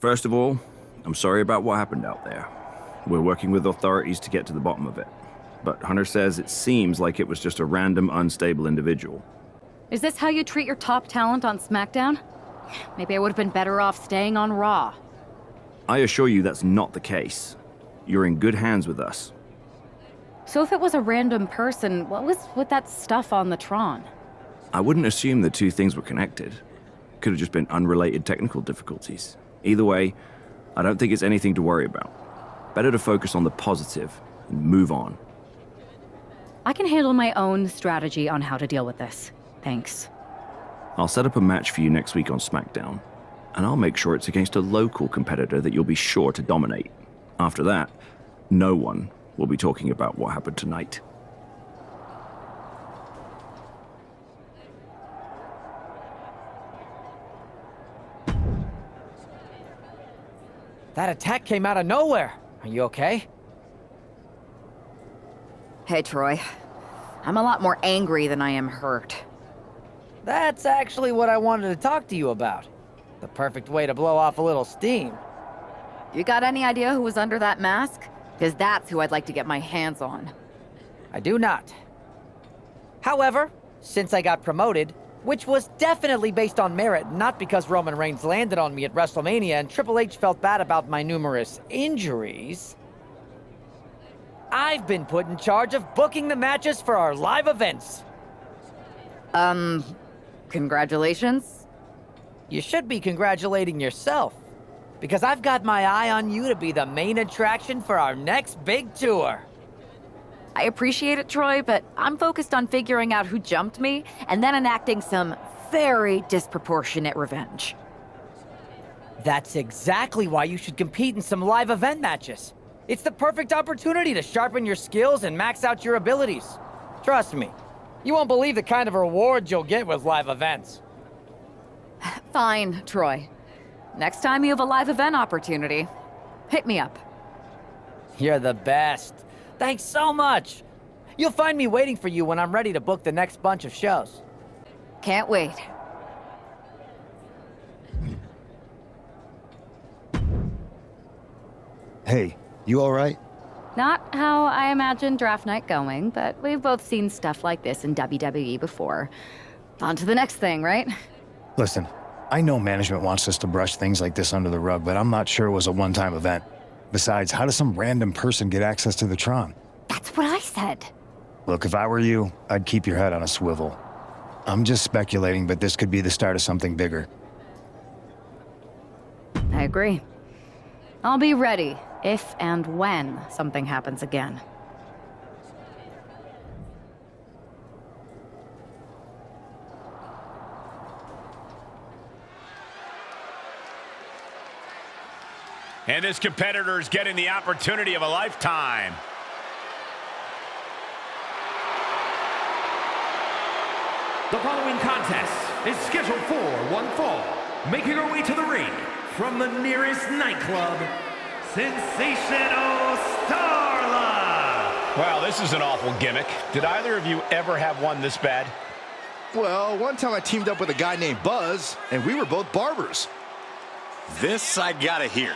First of all, I'm sorry about what happened out there. We're working with authorities to get to the bottom of it. But Hunter says it seems like it was just a random, unstable individual. Is this how you treat your top talent on SmackDown? Maybe I would have been better off staying on Raw. I assure you that's not the case. You're in good hands with us. So if it was a random person, what was with that stuff on the Tron? I wouldn't assume the two things were connected. Could have just been unrelated technical difficulties. Either way, I don't think it's anything to worry about. Better to focus on the positive and move on. I can handle my own strategy on how to deal with this. Thanks. I'll set up a match for you next week on SmackDown, and I'll make sure it's against a local competitor that you'll be sure to dominate. After that, no one will be talking about what happened tonight. That attack came out of nowhere. Are you okay? Hey, Troy. I'm a lot more angry than I am hurt. That's actually what I wanted to talk to you about. The perfect way to blow off a little steam. You got any idea who was under that mask? Because that's who I'd like to get my hands on. I do not. However, since I got promoted, which was definitely based on merit, not because Roman Reigns landed on me at WrestleMania and Triple H felt bad about my numerous injuries, I've been put in charge of booking the matches for our live events. Congratulations? You should be congratulating yourself, because I've got my eye on you to be the main attraction for our next big tour. I appreciate it, Troy, but I'm focused on figuring out who jumped me and then enacting some very disproportionate revenge. That's exactly why you should compete in some live event matches. It's the perfect opportunity to sharpen your skills and max out your abilities. Trust me, you won't believe the kind of rewards you'll get with live events. Fine, Troy. Next time you have a live event opportunity, hit me up. You're the best. Thanks so much. You'll find me waiting for you when I'm ready to book the next bunch of shows. Can't wait. Hey, you all right? Not how I imagined draft night going, but we've both seen stuff like this in WWE before. On to the next thing, right? Listen, I know management wants us to brush things like this under the rug, but I'm not sure it was a one-time event. Besides, how does some random person get access to the Tron? That's what I said. Look, if I were you, I'd keep your head on a swivel. I'm just speculating, but this could be the start of something bigger. I agree. I'll be ready if and when something happens again. And this competitor is getting the opportunity of a lifetime. The following contest is scheduled for one fall. Making her way to the ring from the nearest nightclub, Sensational Starla. Wow, this is an awful gimmick. Did either of you ever have one this bad? Well, one time I teamed up with a guy named Buzz, and we were both barbers. This I gotta hear.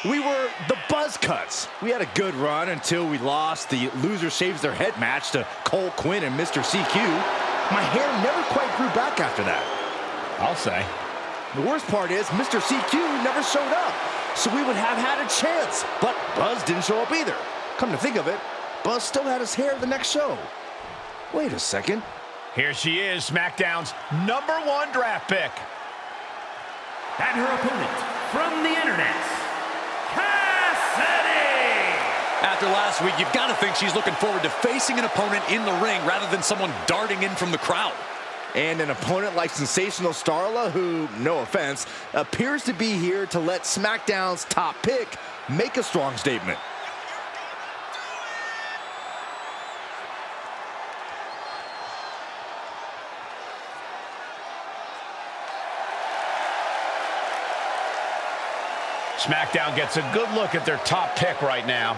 We were the Buzz Cuts. We had a good run until we lost the loser shaves their head match to Cole Quinn and Mr. CQ. My hair never quite grew back after that. I'll say. The worst part is Mr. CQ never showed up, so we would have had a chance. But Buzz didn't show up either. Come to think of it, Buzz still had his hair the next show. Wait a second. Here she is, SmackDown's #1 draft pick. And her opponent from the internet, Cassidy! After last week, you've got to think she's looking forward to facing an opponent in the ring rather than someone darting in from the crowd. And an opponent like Sensational Starla, who, no offense, appears to be here to let SmackDown's top pick make a strong statement. SmackDown gets a good look at their top pick right now.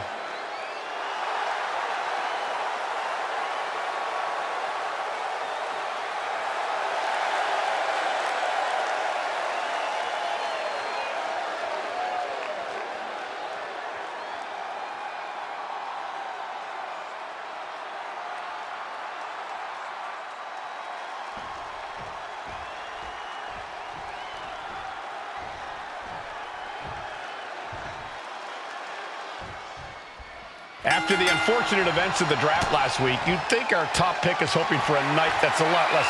After the unfortunate events of the draft last week, you'd think our top pick is hoping for a night that's a lot less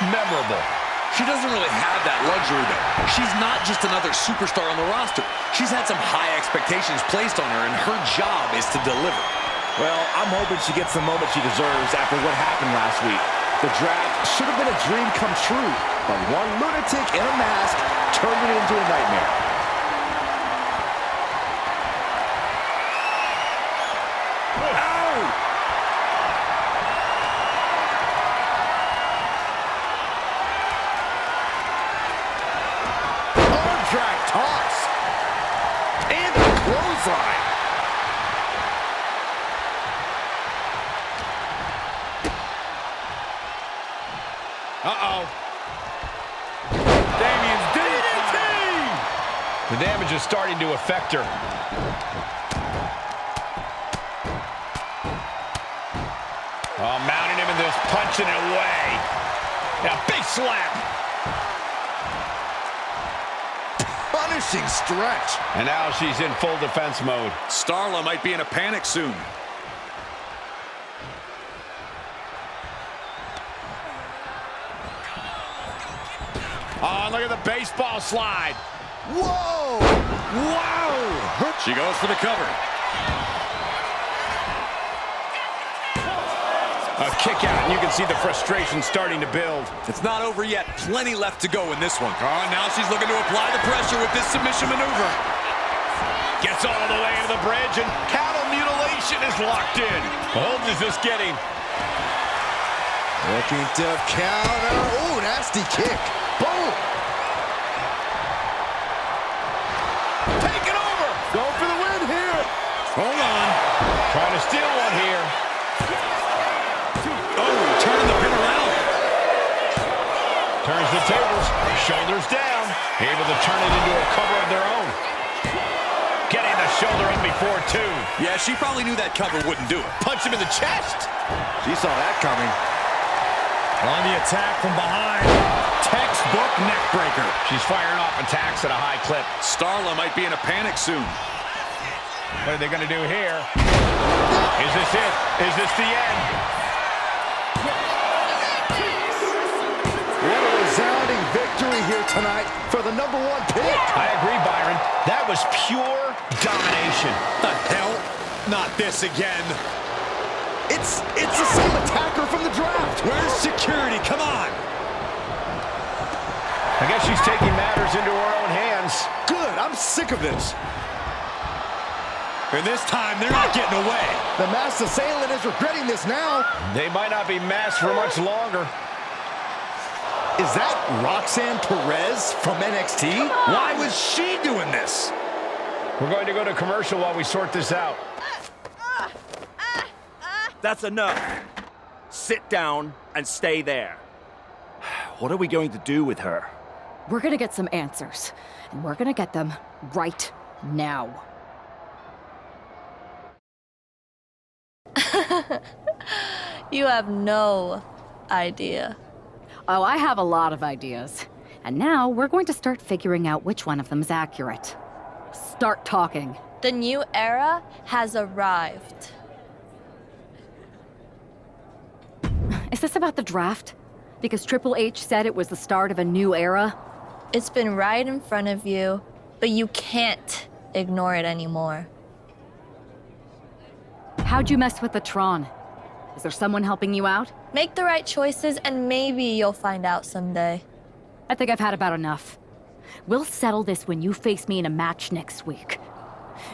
memorable. She doesn't really have that luxury, though. She's not just another superstar on the roster. She's had some high expectations placed on her, and her job is to deliver. Well, I'm hoping she gets the moment she deserves after what happened last week. The draft should have been a dream come true, but one lunatic in a mask turned it into a nightmare. Drag toss. And the clothesline. Uh-oh. Damien's DDT! The damage is starting to affect her. Oh, mounting him in this, punching it away. Now, big slap. Punishing stretch. And now she's in full defense mode. Starla might be in a panic soon. Oh, look at the baseball slide. Whoa! Wow! She goes for the cover. A kick out, and you can see the frustration starting to build. It's not over yet. Plenty left to go in this one. Oh, now she's looking to apply the pressure with this submission maneuver. Gets all the way to the bridge, and cattle mutilation is locked in. How old is this getting? Looking to counter. Ooh, nasty kick. Boom! Take it over! Go for the win here. Hold on. Trying to steal one here. Oh, turning the pin around. Turns the tables, shoulders down. Able to turn it into a cover of their own. Getting the shoulder up before two. Yeah, she probably knew that cover wouldn't do it. Punch him in the chest. She saw that coming. On the attack from behind. Textbook neck breaker. She's firing off attacks at a high clip. Starla might be in a panic soon. What are they going to do here? Is this it? Is this the end? What a resounding victory here tonight for the #1 pick. I agree, Byron. That was pure domination. The hell? Not this again. It's the same attacker from the draft. Where's security? Come on. I guess she's taking matters into her own hands. Good, I'm sick of this. And this time, they're not getting away. The masked assailant is regretting this now. They might not be masked for much longer. Is that Roxanne Perez from NXT? Why was she doing this? We're going to go to commercial while we sort this out. That's enough. Sit down and stay there. What are we going to do with her? We're gonna get some answers, and we're gonna get them right now. You have no idea. Oh, I have a lot of ideas. And now we're going to start figuring out which one of them is accurate. Start talking. The new era has arrived. Is this about the draft? Because Triple H said it was the start of a new era? It's been right in front of you, but you can't ignore it anymore. How'd you mess with the Tron? Is there someone helping you out? Make the right choices and maybe you'll find out someday. I think I've had about enough. We'll settle this when you face me in a match next week.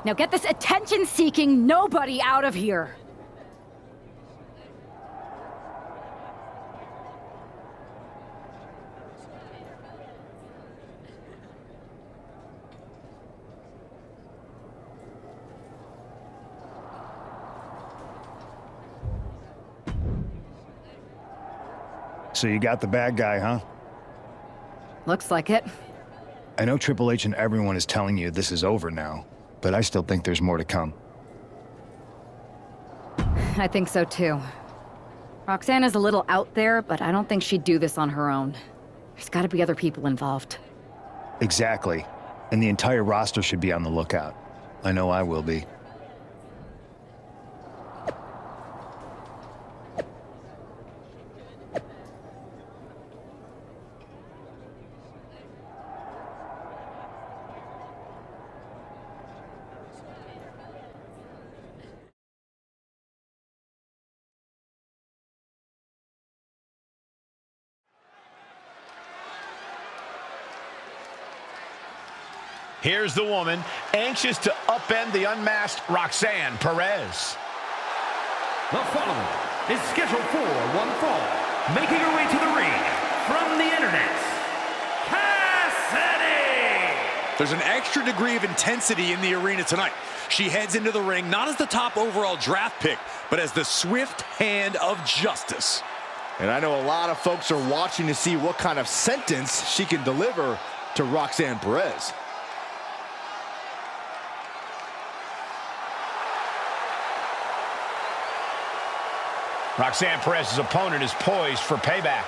Now get this attention-seeking nobody out of here! So you got the bad guy, huh? Looks like it. I know Triple H and everyone is telling you this is over now, but I still think there's more to come. I think so too. Roxanne is a little out there, but I don't think she'd do this on her own. There's gotta be other people involved. Exactly. And the entire roster should be on the lookout. I know I will be. Here's the woman, anxious to upend the unmasked Roxanne Perez. The following is scheduled for one fall, making her way to the ring from the internet, Cassidy! There's an extra degree of intensity in the arena tonight. She heads into the ring not as the top overall draft pick, but as the swift hand of justice. And I know a lot of folks are watching to see what kind of sentence she can deliver to Roxanne Perez. Roxanne Perez's opponent is poised for payback.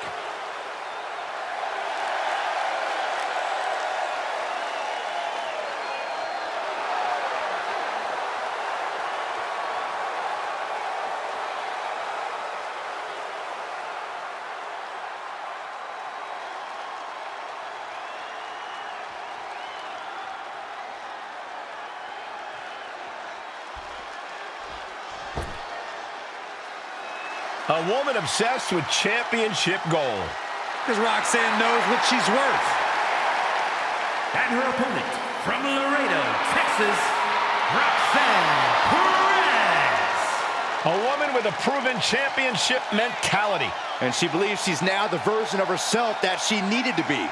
A woman obsessed with championship gold. Because Roxanne knows what she's worth. And her opponent from Laredo, Texas, Roxanne Perez. A woman with a proven championship mentality. And she believes she's now the version of herself that she needed to be.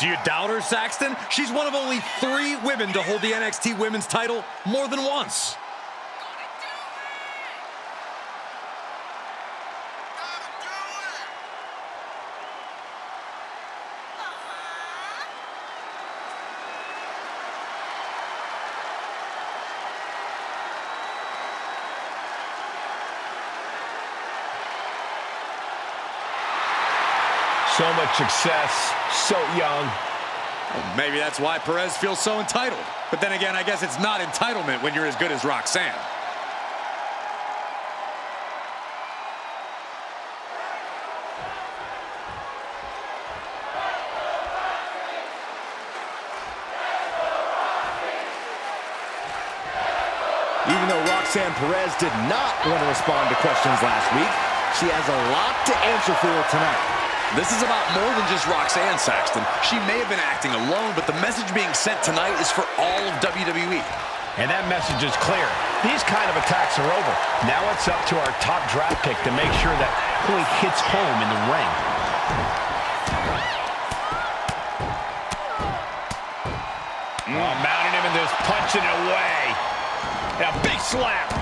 Do you doubt her, Saxton? She's one of only 3 women to hold the NXT Women's title more than once. So much success, so young. Well, maybe that's why Perez feels so entitled. But then again, I guess it's not entitlement when you're as good as Roxanne. Even though Roxanne Perez did not want to respond to questions last week, she has a lot to answer for tonight. This is about more than just Roxanne, Saxton. She may have been acting alone, but the message being sent tonight is for all of WWE. And that message is clear. These kind of attacks are over. Now it's up to our top draft pick to make sure that point hits home in the ring. Mounting him and just punching it away. And a big slap.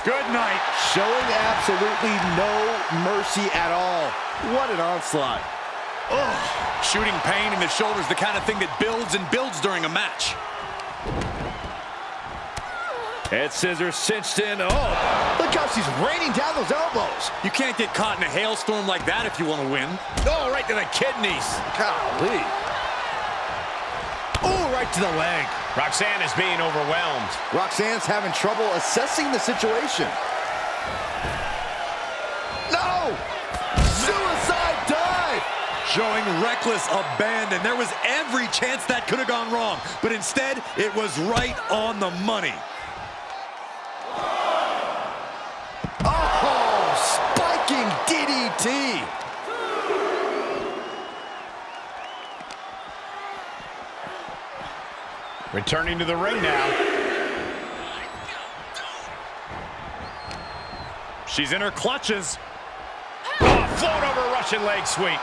Good night. Showing absolutely no mercy at all. What an onslaught. Ugh. Shooting pain in the shoulder is the kind of thing that builds and builds during a match. Head scissors cinched in. Oh, look how she's raining down those elbows. You can't get caught in a hailstorm like that if you want to win. Oh, right to the kidneys. Golly. Oh, right to the leg. Roxanne is being overwhelmed. Roxanne's having trouble assessing the situation. No! Suicide dive! Showing reckless abandon. There was every chance that could have gone wrong, but instead, it was right on the money. Oh, spiking DDT! Returning to the ring now. She's in her clutches. Oh, float over Russian leg sweep.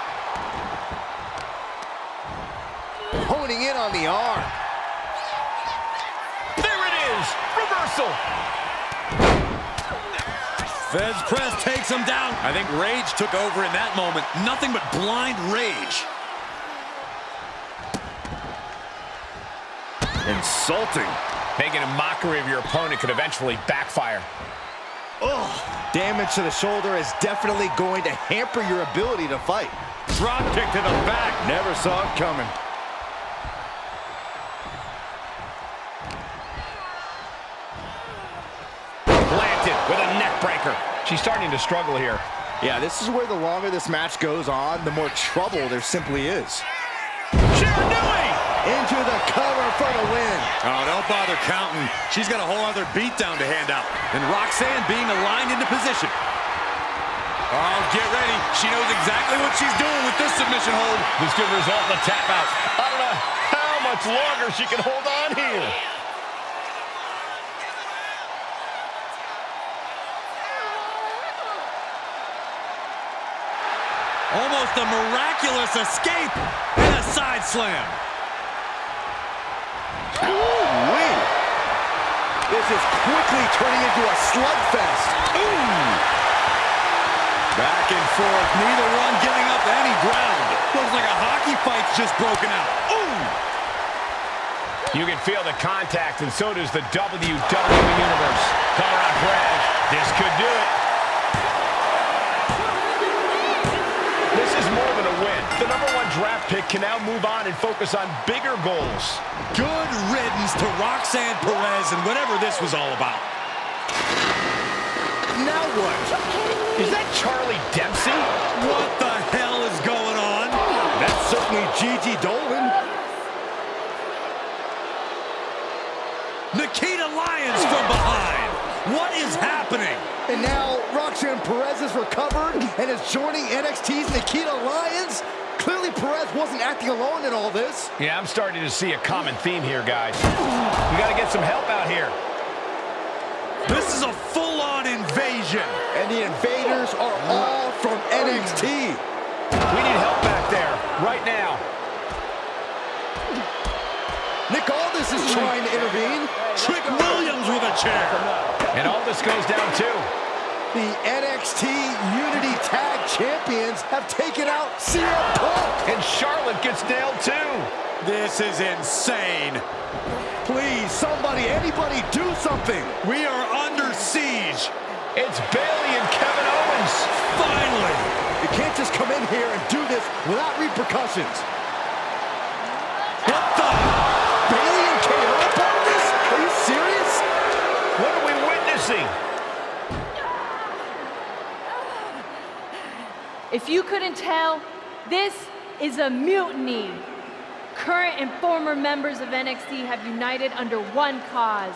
Honing in on the arm. There it is. Reversal. Feds press takes him down. I think rage took over in that moment. Nothing but blind rage. Insulting. Making a mockery of your opponent could eventually backfire. Oh, damage to the shoulder is definitely going to hamper your ability to fight. Drop kick to the back. Never saw it coming. Planted with a neck breaker. She's starting to struggle here. Yeah, this is where the longer this match goes on, the more trouble there simply is. Into the cover for the win. Oh, don't bother counting. She's got a whole other beatdown to hand out. And Roxanne being aligned into position. Oh, get ready. She knows exactly what she's doing with this submission hold. This could result in a tap out. I don't know how much longer she can hold on here. Almost a miraculous escape and a side slam. Ooh-wee. This is quickly turning into a slugfest. Ooh. Back and forth, neither one giving up any ground. Looks like a hockey fight's just broken out. Ooh! You can feel the contact, and so does the WWE Universe. Coming on Perez. This could do it. This is more than a win. The #1 draft pick can now move on and focus on bigger goals. Good riddance to Roxanne Perez and whatever this was all about. Now what? Is that Charlie Dempsey? What the hell is going on? That's certainly Gigi Dolan. Nikita Lyons from behind. What is happening? And now Roxanne Perez is recovered and is joining NXT's Nikita Lyons. Clearly Perez wasn't acting alone in all this. Yeah, I'm starting to see a common theme here, guys. We got to get some help out here. This is a full-on invasion. And the invaders are all from NXT. We need help back there, right now. Nick Aldis is trying to intervene. Trick Williams with a chair. And all this goes down, too. The NXT Unity Tag Champions have taken out CM Punk. And Charlotte gets nailed, too. This is insane. Please, somebody, anybody, do something. We are under siege. It's Bayley and Kevin Owens. Finally. You can't just come in here and do this without repercussions. What the? Bayley and KO about this? Are you serious? What are we witnessing? If you couldn't tell, this is a mutiny. Current and former members of NXT have united under one cause.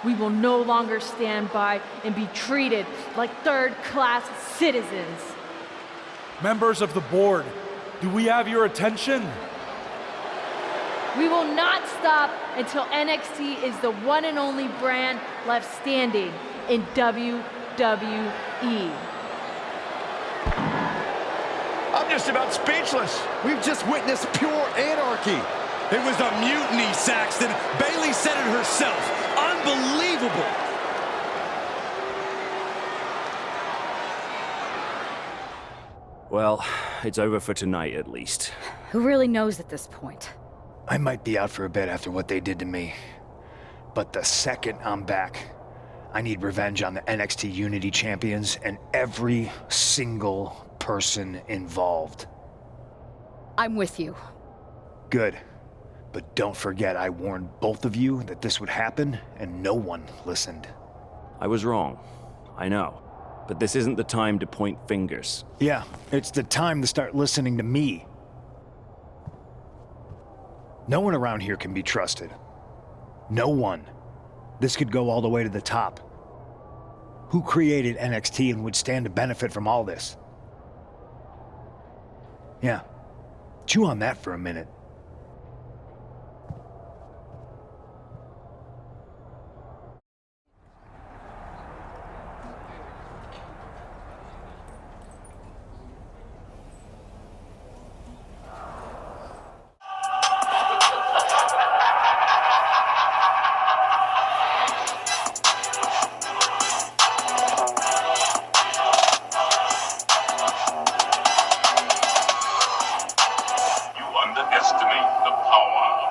We will no longer stand by and be treated like third-class citizens. Members of the board, do we have your attention? We will not stop until NXT is the one and only brand left standing in WWE. I'm just about speechless. We've just witnessed pure anarchy. It was a mutiny, Saxton. Bayley said it herself. Unbelievable. Well, it's over for tonight at least. Who really knows at this point? I might be out for a bit after what they did to me. But the second I'm back, I need revenge on the NXT Unity Champions and every single person involved. I'm with you. Good. But don't forget I warned both of you that this would happen, and no one listened. I was wrong. I know. But this isn't the time to point fingers. Yeah, it's the time to start listening to me. No one around here can be trusted. No one. This could go all the way to the top. Who created NXT and would stand to benefit from all this? Yeah. Chew on that for a minute. Underestimate the power